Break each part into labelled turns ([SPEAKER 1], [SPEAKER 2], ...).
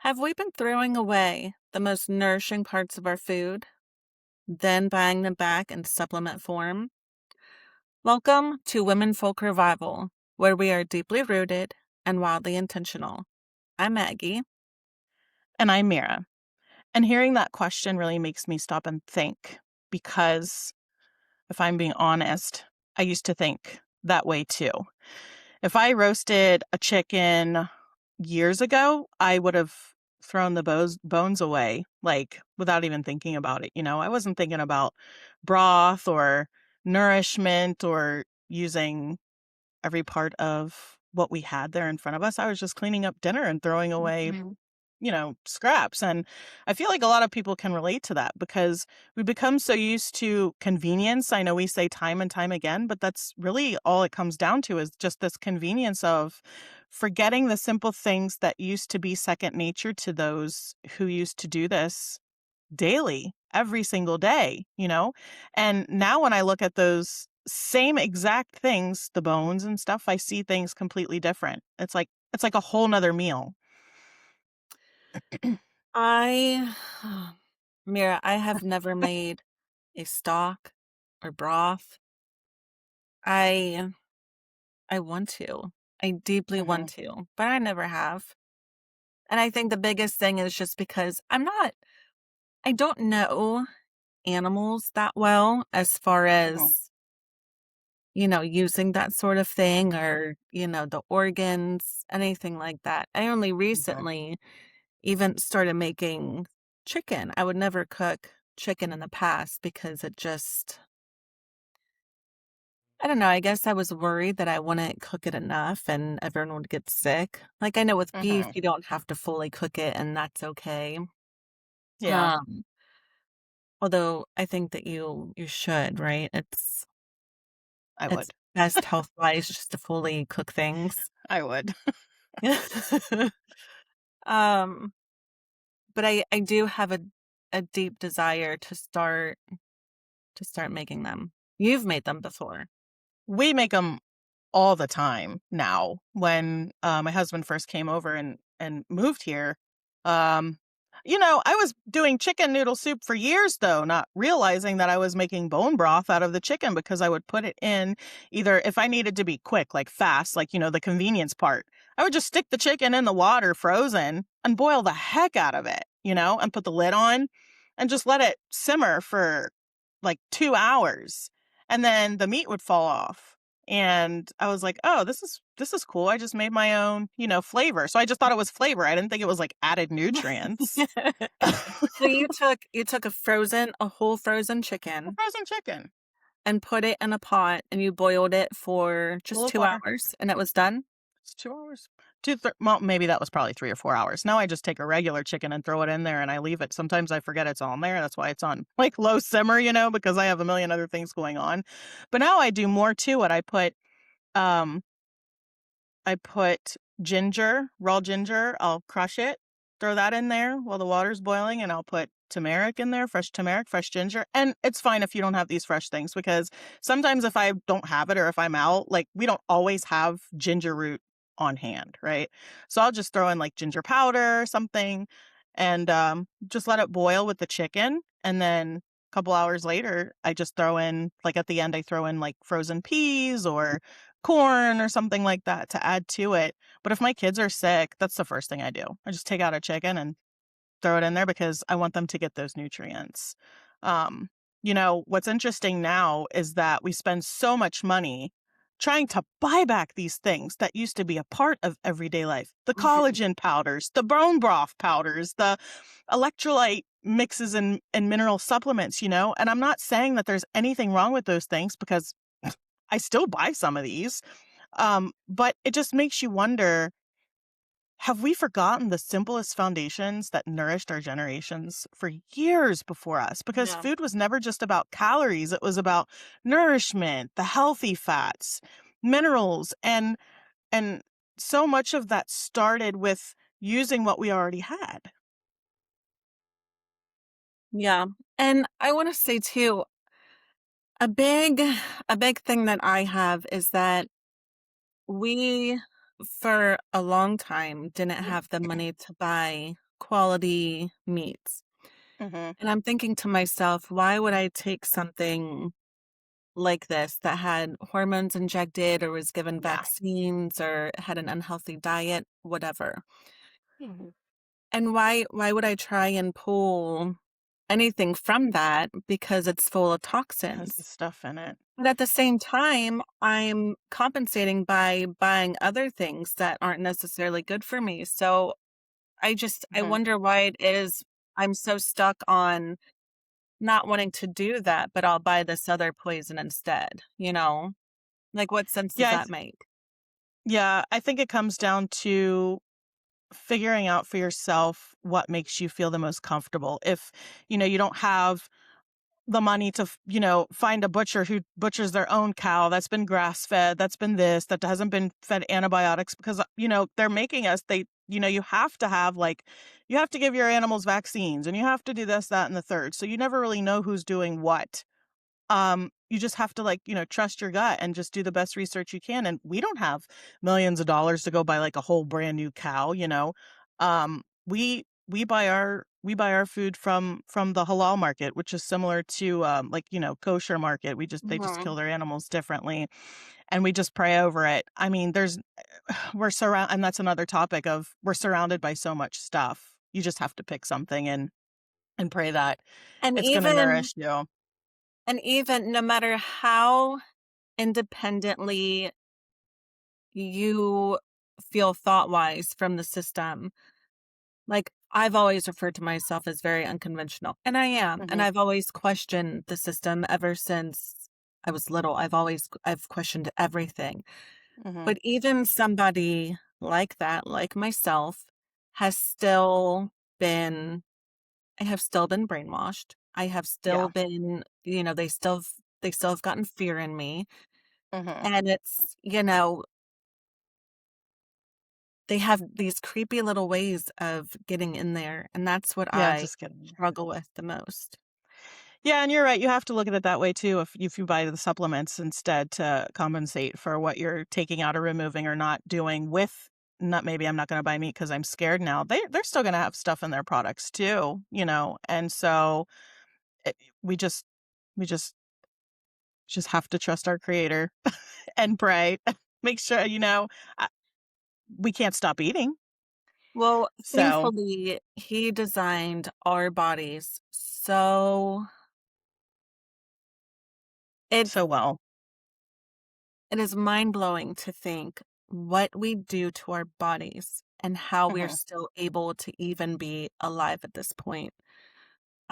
[SPEAKER 1] Have we been throwing away the most nourishing parts of our food, then buying them back in supplement form? Welcome to Womenfolk Revival, where we are deeply rooted and wildly intentional. I'm Maggie.
[SPEAKER 2] And I'm Mira. And hearing that question really makes me stop and think because if I'm being honest, I used to think that way too. If I roasted a chicken years ago, I would have thrown the bones away, like without even thinking about it. I wasn't thinking about broth or nourishment or using every part of what we had there in front of us. I was just cleaning up dinner and throwing away
[SPEAKER 1] Mhm.
[SPEAKER 2] scraps. And I feel like a lot of people can relate to that because we become so used to convenience. I know we say time and time again, but that's really all it comes down to is just this convenience of forgetting the simple things that used to be second nature to those who used to do this daily, every single day. And now when I look at those same exact things, the bones and stuff, I see things completely different. It's like a whole nother meal.
[SPEAKER 1] I, Mira, I have never made a stock or broth. I I want to. I deeply want
[SPEAKER 2] Mhm.
[SPEAKER 1] to, but I never have. And I think the biggest thing is just because I don't know animals that well as far
[SPEAKER 2] Mhm.
[SPEAKER 1] as, using that sort of thing or, the organs, anything like that. I only
[SPEAKER 2] Mhm.
[SPEAKER 1] recently even started making chicken. I would never cook chicken in the past because I don't know, I guess I was worried that I wouldn't cook it enough and everyone would get sick. Like I know with beef,
[SPEAKER 2] Mhm.
[SPEAKER 1] you don't have to fully cook it and that's okay.
[SPEAKER 2] Yeah,
[SPEAKER 1] Um, Although I think that you should, right?
[SPEAKER 2] I
[SPEAKER 1] It's
[SPEAKER 2] would.
[SPEAKER 1] best health-wise just to fully cook things.
[SPEAKER 2] I would.
[SPEAKER 1] Um, but I do have a deep desire to start making them. You've made them before.
[SPEAKER 2] We make them all the time now. When, my husband first came over and moved here, um, I was doing chicken noodle soup for years, though, not realizing that I was making bone broth out of the chicken because I would put it in either if I needed to be quick, like fast, like, the convenience part, I would just stick the chicken in the water frozen and boil the heck out of it, and put the lid on and just let it simmer for like 2 hours, and then the meat would fall off. And I was like, "Oh, this is cool. I just made my own, flavor." So I just thought it was flavor. I didn't think it was like added nutrients.
[SPEAKER 1] So you took a whole frozen chicken
[SPEAKER 2] Frozen chicken,
[SPEAKER 1] and put it in a pot and you boiled it for
[SPEAKER 2] full
[SPEAKER 1] just
[SPEAKER 2] of
[SPEAKER 1] 2
[SPEAKER 2] water.
[SPEAKER 1] hours and it was done?
[SPEAKER 2] It's 2 hours. Well, maybe that was probably 3 or 4 hours. Now I just take a regular chicken and throw it in there and I leave it. Sometimes I forget it's on there. That's why it's on like low simmer, because I have a million other things going on. But now I do more to it. Um I put ginger, raw ginger. I'll crush it, throw that in there while the water's boiling, and I'll put turmeric in there, fresh turmeric, fresh ginger. And it's fine if you don't have these fresh things because sometimes if I don't have it or if I'm out, like we don't always have ginger root on hand, right? So I'll just throw in like ginger powder or something and just let it boil with the chicken. And then a couple hours later, I just throw in, like at the end, I throw in like frozen peas or corn or something like that to add to it. But if my kids are sick, that's the first thing I do. I just take out a chicken and throw it in there because I want them to get those nutrients. Um, what's interesting now is that we spend so much money trying to buy back these things that used to be a part of everyday life. The
[SPEAKER 1] Mhm.
[SPEAKER 2] collagen powders, the bone broth powders, the electrolyte mixes and mineral supplements. And I'm not saying that there's anything wrong with those things because I still buy some of these. But it just makes you wonder, have we forgotten the simplest foundations that nourished our generations for years before us? Because
[SPEAKER 1] Yeah.
[SPEAKER 2] food was never just about calories, it was about nourishment, the healthy fats, minerals, and so much of that started with using what we already had.
[SPEAKER 1] Yeah. And I wanna say too, a big a big thing that I have is that we, for a long time, didn't have the money to buy quality meats.
[SPEAKER 2] Mhm.
[SPEAKER 1] And I'm thinking to myself, why would I take something like this that had hormones injected or was given
[SPEAKER 2] Yeah.
[SPEAKER 1] vaccines or had an unhealthy diet, whatever.
[SPEAKER 2] Mhm.
[SPEAKER 1] And why would I try and pull anything from that because it's full of
[SPEAKER 2] It has the
[SPEAKER 1] toxins?
[SPEAKER 2] stuff in it.
[SPEAKER 1] But at the same time, I'm compensating by buying other things that aren't necessarily good for me. So I
[SPEAKER 2] Mhm.
[SPEAKER 1] wonder why it is I'm so stuck on not wanting to do that, but I'll buy this other poison instead, you know? Like, what sense does
[SPEAKER 2] Yeah,
[SPEAKER 1] that make?
[SPEAKER 2] yeah, I think it comes down to figuring out for yourself what makes you feel the most comfortable. If, you don't have the money to, find a butcher who butchers their own cow that's been grass fed, that's been this, that hasn't been fed antibiotics because, they're making us, you have to have you have to give your animals vaccines and you have to do this, that, and the third. So you never really know who's doing what. You just have to trust your gut and just do the best research you can. And we don't have millions of dollars to go buy like a whole brand new cow. We buy our food from the halal market, which is similar to kosher market. They just
[SPEAKER 1] Mhm.
[SPEAKER 2] kill their animals differently and we just pray over it. I mean, and that's another topic of we're surrounded by so much stuff. You just have to pick something and pray that
[SPEAKER 1] And
[SPEAKER 2] it's going to
[SPEAKER 1] even
[SPEAKER 2] nourish you.
[SPEAKER 1] and even no matter how independently you feel thought-wise from the system, like, I've always referred to myself as very unconventional, and I am, and
[SPEAKER 2] Mhm.
[SPEAKER 1] I've always questioned the system ever since I was little. I've questioned everything.
[SPEAKER 2] Mhm.
[SPEAKER 1] But even somebody like that, like myself, has still been I have still been brainwashed. I have still
[SPEAKER 2] Yeah.
[SPEAKER 1] been, they still have gotten fear in me.
[SPEAKER 2] Mhm.
[SPEAKER 1] And it's, they have these creepy little ways of getting in there, and that's what
[SPEAKER 2] Yeah,
[SPEAKER 1] I
[SPEAKER 2] just kidding.
[SPEAKER 1] struggle with the most.
[SPEAKER 2] Yeah, and you're right, you have to look at it that way too if you buy the supplements instead to compensate for what you're taking out or removing or not doing with not maybe I'm not gonna buy meat because 'cause I'm scared now. They're still gonna have stuff in their products too, and so, eh, we just we just have to trust our creator and pray. Make sure, uh, we can't stop eating,
[SPEAKER 1] Well,
[SPEAKER 2] so
[SPEAKER 1] thankfully, he designed our bodies so it's
[SPEAKER 2] so well.
[SPEAKER 1] it is mind-blowing to think what we do to our bodies and how we're
[SPEAKER 2] Mhm.
[SPEAKER 1] still able to even be alive at this point.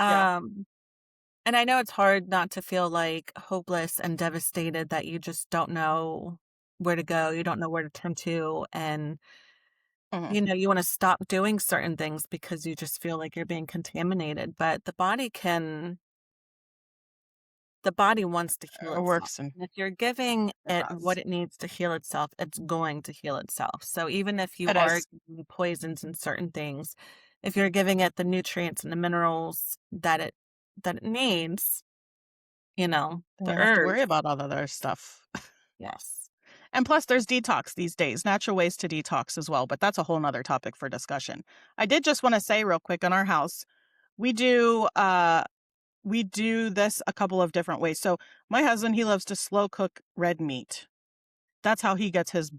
[SPEAKER 2] Yeah.
[SPEAKER 1] Um, and I know it's hard not to feel, like, hopeless and devastated that you just don't know where to go, you don't know where to turn to, and,
[SPEAKER 2] Mhm.
[SPEAKER 1] you wanna stop doing certain things because you just feel like you're being contaminated, but the body wants to heal
[SPEAKER 2] It
[SPEAKER 1] itself,
[SPEAKER 2] works and
[SPEAKER 1] and if you're giving
[SPEAKER 2] it
[SPEAKER 1] it what
[SPEAKER 2] does.
[SPEAKER 1] it needs to heal itself, it's going to heal itself. So even if you
[SPEAKER 2] It
[SPEAKER 1] are
[SPEAKER 2] is.
[SPEAKER 1] giving poisons and certain things, if you're giving it the nutrients and the minerals that it needs,
[SPEAKER 2] Then you
[SPEAKER 1] the
[SPEAKER 2] don't have to worry
[SPEAKER 1] earth.
[SPEAKER 2] about all the other stuff.
[SPEAKER 1] Yes.
[SPEAKER 2] And plus, there's detox these days, natural ways to detox as well, but that's a whole nother topic for discussion. I did just want to say real quick in our house, we do we do this a couple of different ways. So my husband, he loves to slow cook red meat. That's how he gets his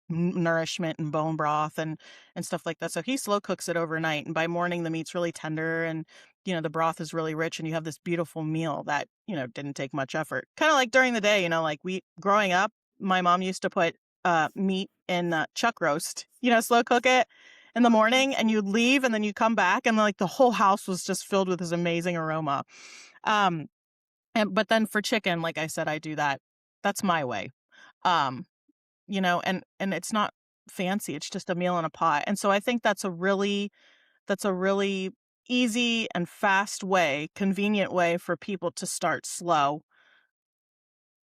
[SPEAKER 2] nourishment and bone broth and stuff like that. So he slow cooks it overnight, and by morning the meat's really tender and the broth is really rich, and you have this beautiful meal that didn't take much effort. Kind of like during the day, like we growing up, my mom used to put meat in chuck roast, slow cook it in the morning, and you'd leave, and then you come back, and like the whole house was just filled with this amazing aroma. Um, but then for chicken, like I said, I do that. That's my way. Um, and it's not fancy, it's just a meal in a pot, and so I think that's a really easy and fast way, convenient way for people to start slow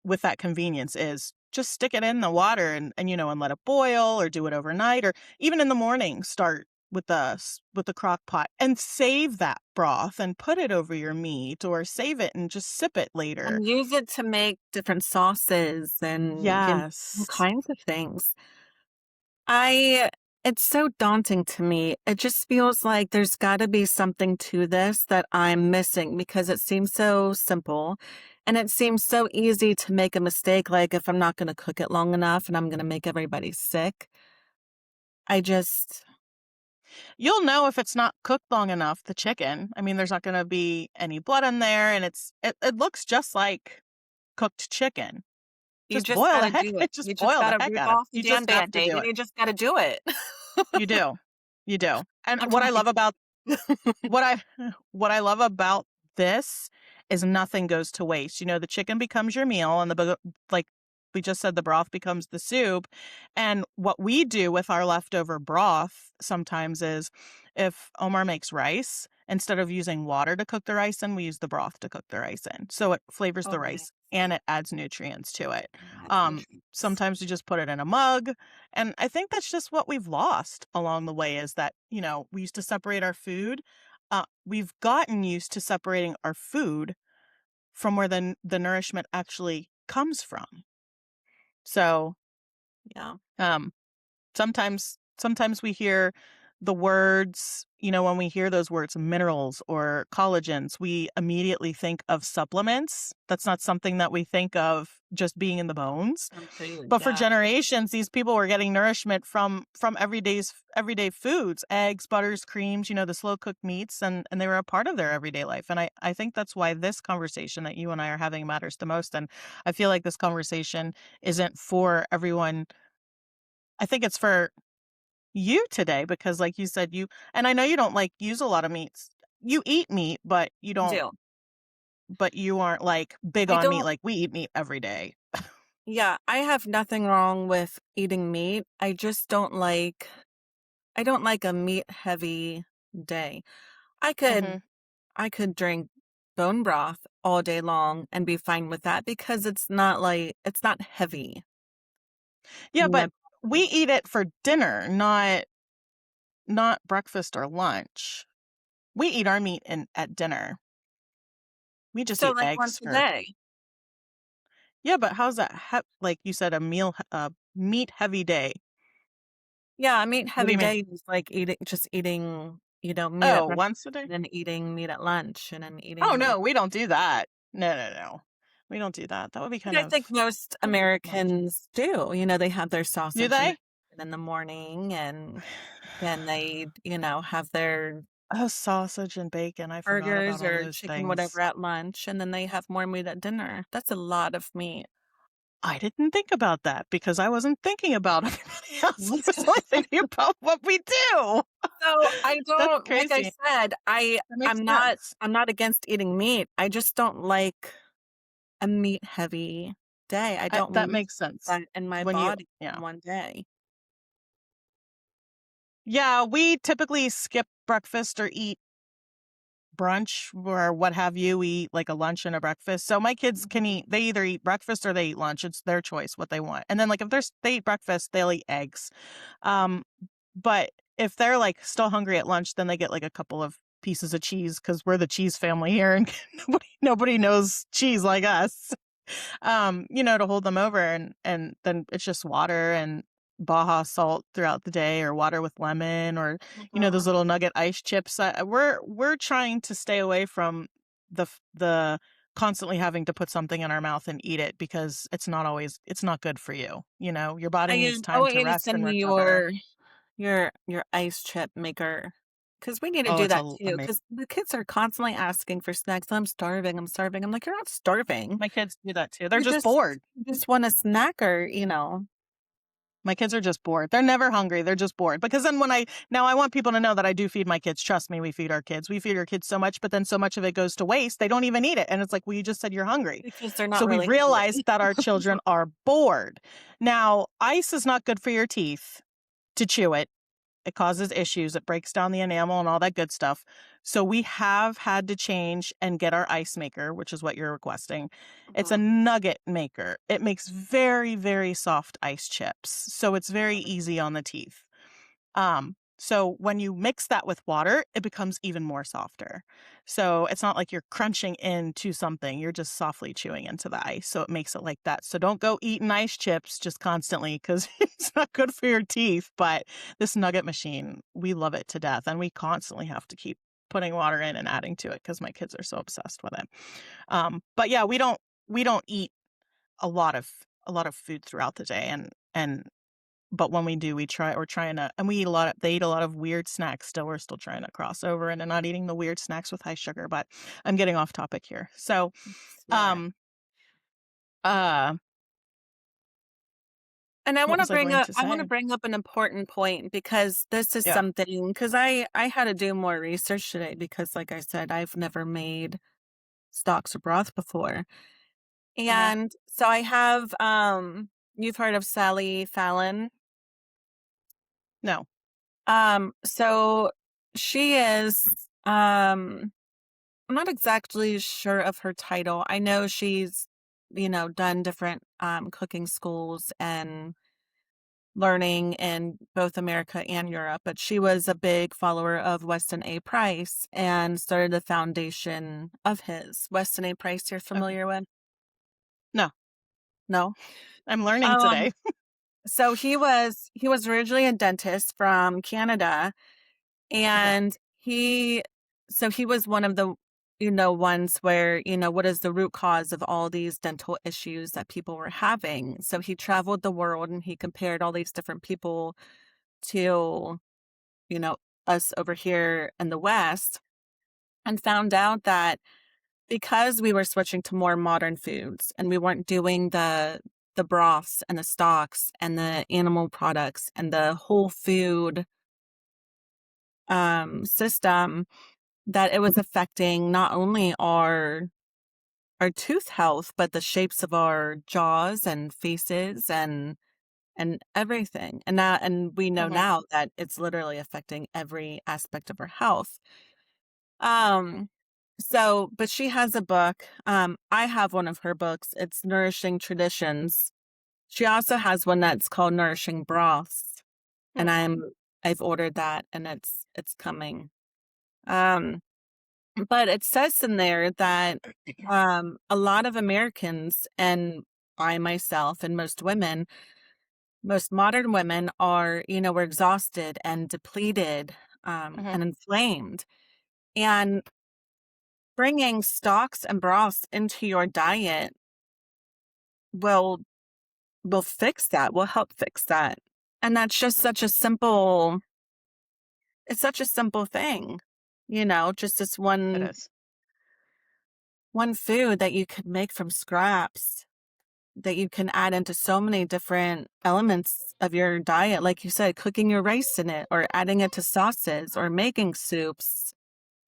[SPEAKER 2] with that convenience is just stick it in the water and let it boil or do it overnight or even in the morning start with the crock pot and save that broth and put it over your meat or save it and just sip it later.
[SPEAKER 1] And use it to make different sauces and, all
[SPEAKER 2] Yes.
[SPEAKER 1] kinds of things. I It's so daunting to me. It just feels like there's gotta be something to this that I'm missing because it seems so simple, and it seems so easy to make a mistake, like, if I'm not gonna cook it long enough and I'm gonna make everybody sick. I just
[SPEAKER 2] You'll know if it's not cooked long enough, the chicken. I mean, there's not gonna be any blood in there, and it looks just like cooked chicken.
[SPEAKER 1] you
[SPEAKER 2] Just
[SPEAKER 1] just
[SPEAKER 2] boil the
[SPEAKER 1] gotta
[SPEAKER 2] heck
[SPEAKER 1] do it.
[SPEAKER 2] just
[SPEAKER 1] You just
[SPEAKER 2] boil the
[SPEAKER 1] gotta
[SPEAKER 2] heck
[SPEAKER 1] rip
[SPEAKER 2] out of it.
[SPEAKER 1] off the
[SPEAKER 2] You
[SPEAKER 1] damn
[SPEAKER 2] just have to
[SPEAKER 1] Band-Aid,
[SPEAKER 2] do
[SPEAKER 1] and
[SPEAKER 2] it.
[SPEAKER 1] you just gotta do it.
[SPEAKER 2] You do. You do. And
[SPEAKER 1] I'm trying.
[SPEAKER 2] what I what I love about this is nothing goes to waste. You know, the chicken becomes your meal and like we just said, the broth becomes the soup. And what we do with our leftover broth sometimes is if Omar makes rice, instead of using water to cook the rice in, we use the broth to cook the rice in. So it flavors
[SPEAKER 1] Oh,
[SPEAKER 2] the
[SPEAKER 1] nice.
[SPEAKER 2] rice and it adds nutrients to it.
[SPEAKER 1] That's
[SPEAKER 2] Um,
[SPEAKER 1] nutritious.
[SPEAKER 2] sometimes we just put it in a mug. And I think that's just what we've lost along the way is that, you know, we used to separate our food. We've gotten used to separating our food from where the nourishment actually comes from. So,
[SPEAKER 1] Yeah.
[SPEAKER 2] um, sometimes we hear the words, you know, when we hear those words, minerals or collagens, we immediately think of supplements. That's not something that we think of just being in the bones.
[SPEAKER 1] From food,
[SPEAKER 2] But for
[SPEAKER 1] yeah.
[SPEAKER 2] generations, these people were getting nourishment from everyday foods, eggs, butters, creams, you know, the slow cooked meats, and they were a part of their everyday life. And I think that's why this conversation that you and I are having matters the most. And I feel like this conversation isn't for everyone. I think it's for you today because like you said, and I know you don't like use a lot of meats. You eat meat,
[SPEAKER 1] I do.
[SPEAKER 2] but you aren't like big
[SPEAKER 1] I
[SPEAKER 2] on meat
[SPEAKER 1] don't
[SPEAKER 2] like we eat meat every day.
[SPEAKER 1] Yeah, I have nothing wrong with eating meat. I don't like a meat-heavy day. I could
[SPEAKER 2] Mhm.
[SPEAKER 1] I could drink bone broth all day long and be fine with that because it's not heavy
[SPEAKER 2] Yeah,
[SPEAKER 1] in my
[SPEAKER 2] but we
[SPEAKER 1] body.
[SPEAKER 2] eat it for dinner, not breakfast or lunch. We eat our meat at dinner. We just
[SPEAKER 1] So,
[SPEAKER 2] eat
[SPEAKER 1] like,
[SPEAKER 2] eggs
[SPEAKER 1] once a
[SPEAKER 2] for
[SPEAKER 1] day.
[SPEAKER 2] Yeah, but how's that like you said a meat heavy day.
[SPEAKER 1] Yeah, a
[SPEAKER 2] What do
[SPEAKER 1] meat-heavy
[SPEAKER 2] you mean?
[SPEAKER 1] day is like eating, meat at
[SPEAKER 2] Oh,
[SPEAKER 1] breakfast
[SPEAKER 2] once a day?
[SPEAKER 1] and then eating meat at lunch and then
[SPEAKER 2] Oh,
[SPEAKER 1] eating
[SPEAKER 2] no, we don't do that. No, no, no. We don't do that. That would be
[SPEAKER 1] But
[SPEAKER 2] kind
[SPEAKER 1] I think
[SPEAKER 2] of
[SPEAKER 1] most
[SPEAKER 2] much.
[SPEAKER 1] Americans do. They have their
[SPEAKER 2] Do
[SPEAKER 1] sausage and
[SPEAKER 2] they?
[SPEAKER 1] bacon in the morning, and then they, have their
[SPEAKER 2] Oh, sausage and bacon. I forgot about
[SPEAKER 1] burgers
[SPEAKER 2] all
[SPEAKER 1] or
[SPEAKER 2] those
[SPEAKER 1] chicken, whatever,
[SPEAKER 2] things.
[SPEAKER 1] at lunch, and then they have more meat at dinner. That's a lot of meat.
[SPEAKER 2] I didn't think about that because I wasn't thinking about everybody else. I was only thinking about what we do.
[SPEAKER 1] So, I
[SPEAKER 2] That's
[SPEAKER 1] don't like I
[SPEAKER 2] crazy.
[SPEAKER 1] said,
[SPEAKER 2] That makes sense.
[SPEAKER 1] I'm not against eating meat. I just don't like a meat-heavy day. I don't
[SPEAKER 2] That
[SPEAKER 1] need
[SPEAKER 2] makes sense.
[SPEAKER 1] that in my
[SPEAKER 2] When you
[SPEAKER 1] body in
[SPEAKER 2] Yeah.
[SPEAKER 1] one day.
[SPEAKER 2] Yeah, we typically skip breakfast or eat brunch or what have you. We eat like a lunch and a breakfast. So my kids can
[SPEAKER 1] Mhm.
[SPEAKER 2] eat, they either eat breakfast or they eat lunch. It's their choice what they want. And then like if they eat breakfast, they'll eat eggs. Um, but if they're like still hungry at lunch, then they get like a couple of pieces of cheese because we're the cheese family here and nobody knows cheese like us. You know, to hold them over and then it's just water and Baja salt throughout the day or water with lemon or you know those
[SPEAKER 1] Mhm.
[SPEAKER 2] little nugget ice chips. We're trying to stay away from the constantly having to put something in our mouth and eat it because it's not good for you. You know, your body needs
[SPEAKER 1] I
[SPEAKER 2] time
[SPEAKER 1] want
[SPEAKER 2] to
[SPEAKER 1] you to
[SPEAKER 2] rest
[SPEAKER 1] send
[SPEAKER 2] and
[SPEAKER 1] me
[SPEAKER 2] recover.
[SPEAKER 1] your ice chip maker, because we need to
[SPEAKER 2] Oh,
[SPEAKER 1] do
[SPEAKER 2] it's
[SPEAKER 1] that too.
[SPEAKER 2] amazing.
[SPEAKER 1] Because the kids are constantly asking for snacks. "I'm starving, I'm starving." I'm like, "You're not starving.
[SPEAKER 2] My kids do that too. They're
[SPEAKER 1] You
[SPEAKER 2] just
[SPEAKER 1] just
[SPEAKER 2] bored.
[SPEAKER 1] you just want a snack
[SPEAKER 2] My kids are just bored. They're never hungry. They're just bored. Because then now I want people to know that I do feed my kids. Trust me, we feed our kids. We feed our kids so much, but then so much of it goes to waste. They don't even eat it. And it's like, well, you just said you're hungry.
[SPEAKER 1] because they're
[SPEAKER 2] So
[SPEAKER 1] not
[SPEAKER 2] we've
[SPEAKER 1] really
[SPEAKER 2] realized
[SPEAKER 1] hungry."
[SPEAKER 2] that our children are bored. Now, ice is not good for your teeth to chew it. It causes issues. It breaks down the enamel and all that good stuff. So we have had to change and get our ice maker, which is what you're requesting. It's a
[SPEAKER 1] Mhm.
[SPEAKER 2] nugget maker. It makes very, very soft ice chips. So it's very easy on the teeth. So when you mix that with water, it becomes even more softer. So it's not like you're crunching into something, you're just softly chewing into the ice. So it makes it like that. So don't go eating ice chips just constantly because it's not good for your teeth. But this nugget machine, we love it to death. And we constantly have to keep putting water in and adding to it because my kids are so obsessed with it. But yeah, we don't eat a lot of food throughout the day and but when we do, we're trying to and we eat a lot of they eat a lot of weird snacks still. We're still trying to cross over and not eating the weird snacks with high sugar, but I'm getting off topic here. So,
[SPEAKER 1] Smart.
[SPEAKER 2] um, uh,
[SPEAKER 1] And I
[SPEAKER 2] what
[SPEAKER 1] wanna
[SPEAKER 2] was I
[SPEAKER 1] bring
[SPEAKER 2] going
[SPEAKER 1] up
[SPEAKER 2] to
[SPEAKER 1] I wanna
[SPEAKER 2] say?
[SPEAKER 1] bring up an important point because this is
[SPEAKER 2] Yeah.
[SPEAKER 1] something. Because I had to do more research today because, like I said, I've never made stocks or broth before.
[SPEAKER 2] Uh-huh.
[SPEAKER 1] And so I have, you've heard of Sally Fallon?
[SPEAKER 2] No.
[SPEAKER 1] So she is, I'm not exactly sure of her title. I know she's, done different, cooking schools and learning in both America and Europe, but she was a big follower of Weston A. Price and started the foundation of his. Weston A. Price, you're
[SPEAKER 2] Okay.
[SPEAKER 1] familiar with?
[SPEAKER 2] No.
[SPEAKER 1] No?
[SPEAKER 2] I'm learning
[SPEAKER 1] Um,
[SPEAKER 2] today.
[SPEAKER 1] so he was originally a dentist from Canada,
[SPEAKER 2] Okay.
[SPEAKER 1] and he was one of the, ones where, what is the root cause of all these dental issues that people were having. So he traveled the world and he compared all these different people to, you know, us over here in the West, and found out that because we were switching to more modern foods and we weren't doing the broths and the stocks and the animal products and the whole food system, that it was affecting not only our tooth health, but the shapes of our jaws and faces and everything. And we know
[SPEAKER 2] Mhm.
[SPEAKER 1] now that it's literally affecting every aspect of our health. Um, but she has a book. I have one of her books. It's Nourishing Traditions. She also has one that's called Nourishing Broths, and
[SPEAKER 2] Hmm.
[SPEAKER 1] I've ordered that and it's coming. Um, but it says in there that a lot of Americans and I myself and most modern women are, we're exhausted and depleted
[SPEAKER 2] Mhm.
[SPEAKER 1] and inflamed. And bringing stocks and broths into your diet will will fix that, will help fix that. And that's just such a simple it's such a simple thing. Just this
[SPEAKER 2] It
[SPEAKER 1] one
[SPEAKER 2] is.
[SPEAKER 1] one food that you could make from scraps that you can add into so many different elements of your diet. Like you said, cooking your rice in it or adding it to sauces or making soups,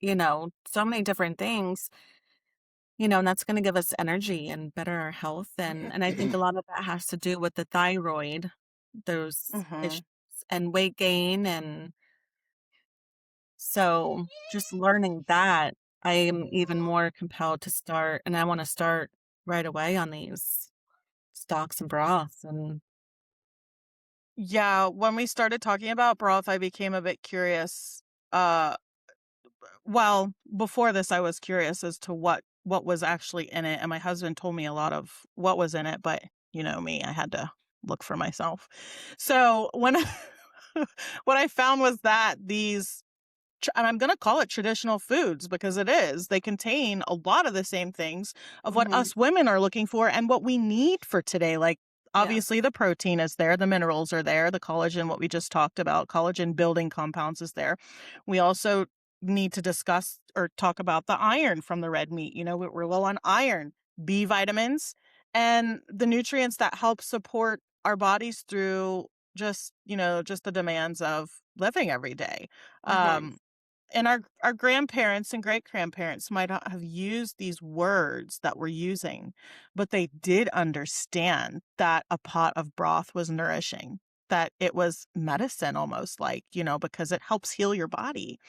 [SPEAKER 1] so many different things. And that's gonna give us energy and better our health, and I think a lot of that has to do with the thyroid, those issues,
[SPEAKER 2] Mhm.
[SPEAKER 1] and weight gain, and so just learning that, I am even more compelled to start, and I wanna start right away on these stocks and broths, and
[SPEAKER 2] Yeah, when we started talking about broth, I became a bit curious. Uh Well, before this, I was curious as to what was actually in it, and my husband told me a lot of what was in it, but you know me, I had to look for myself. So when what I found was that and I'm gonna call it traditional foods because it is. They contain a lot of the same things of what
[SPEAKER 1] Mhm.
[SPEAKER 2] us women are looking for and what we need for today. Like,
[SPEAKER 1] Yes.
[SPEAKER 2] obviously, the protein is there, the minerals are there, the collagen, what we just talked about, collagen building compounds is there. We also need to discuss or talk about the iron from the red meat. We're low on iron, B vitamins, and the nutrients that help support our bodies through just the demands of living every day.
[SPEAKER 1] Mhm.
[SPEAKER 2] Um, and our grandparents and great grandparents might not have used these words that we're using, but they did understand that a pot of broth was nourishing, that it was medicine almost like, because it helps heal your body.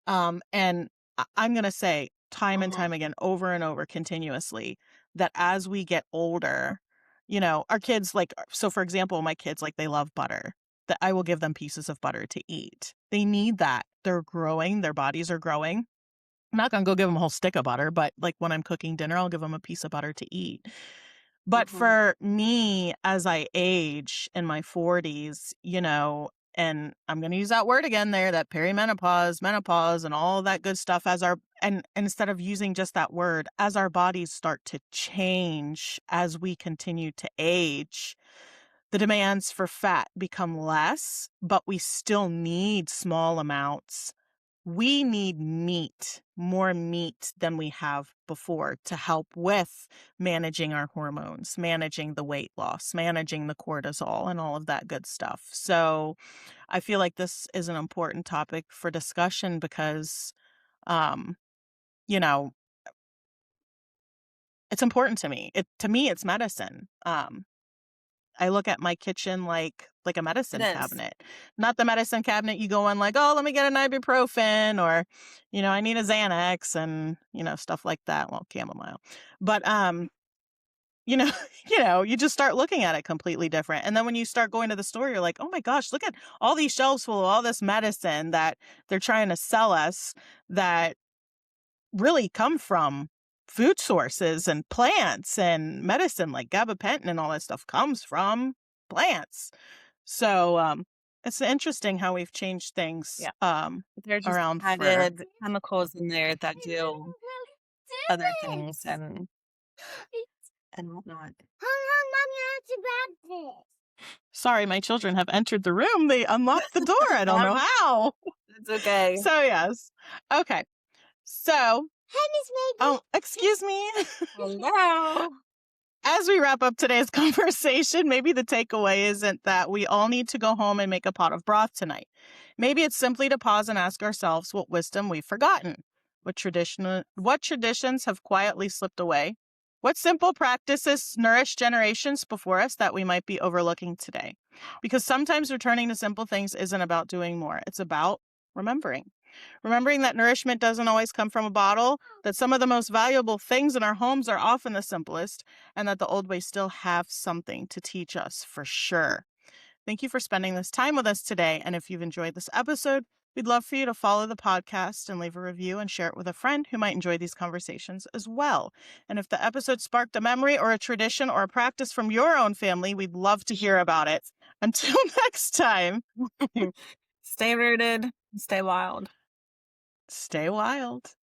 [SPEAKER 2] And I'm going to say time and
[SPEAKER 1] Mhm.
[SPEAKER 2] time again, over and over continuously, that as we get older, our kids like, so for example, my kids, like, they love butter. that I will give them pieces of butter to eat. They need that. They're growing. Their bodies are growing. I'm not going to go give them a whole stick of butter, but like when I'm cooking dinner, I'll give them a piece of butter to eat. But for me, as I age in my 40s, and I'm going to use that word again there, that perimenopause, menopause, and all that good stuff and instead of using just that word, as our bodies start to change, as we continue to age, the demands for fat become less, but we still need small amounts. We need meat, more meat than we have before to help with managing our hormones, managing the weight loss, managing the cortisol, and all of that good stuff. So I feel like this is an important topic for discussion because, you know, it's important to me. To me, it's medicine. I look at my kitchen like a medicine cabinet. Not the medicine cabinet you go in like, oh, let me get an ibuprofen or, I need a Xanax and, stuff like that. Well, chamomile. But you just start looking at it completely different. And then when you start going to the store, you're like, oh my gosh, look at all these shelves full of all this medicine that they're trying to sell us that really come from food sources and plants and medicine like gabapentin and all that stuff comes from plants. So it's interesting how we've changed things
[SPEAKER 1] They're just
[SPEAKER 2] around
[SPEAKER 1] added chemicals in there that do other things and whatnot.
[SPEAKER 2] Sorry, my children have entered the room. They unlocked the door. I don't know how.
[SPEAKER 1] It's okay.
[SPEAKER 2] So yes. Okay. So oh, excuse me.
[SPEAKER 1] Hello.
[SPEAKER 2] As we wrap up today's conversation, maybe the takeaway isn't that we all need to go home and make a pot of broth tonight. Maybe it's simply to pause and ask ourselves what wisdom we've forgotten, what traditions have quietly slipped away, what simple practices nourished generations before us that we might be overlooking today. Because sometimes returning to simple things isn't about doing more. It's about remembering. Remembering that nourishment doesn't always come from a bottle, that some of the most valuable things in our homes are often the simplest, and that the old ways still have something to teach us for sure. Thank you for spending this time with us today. And if you've enjoyed this episode, we'd love for you to follow the podcast and leave a review and share it with a friend who might enjoy these conversations as well. And if the episode sparked a memory or a tradition or a practice from your own family, we'd love to hear about it. Until next time,
[SPEAKER 1] Stay rooted, stay wild.
[SPEAKER 2] Stay wild.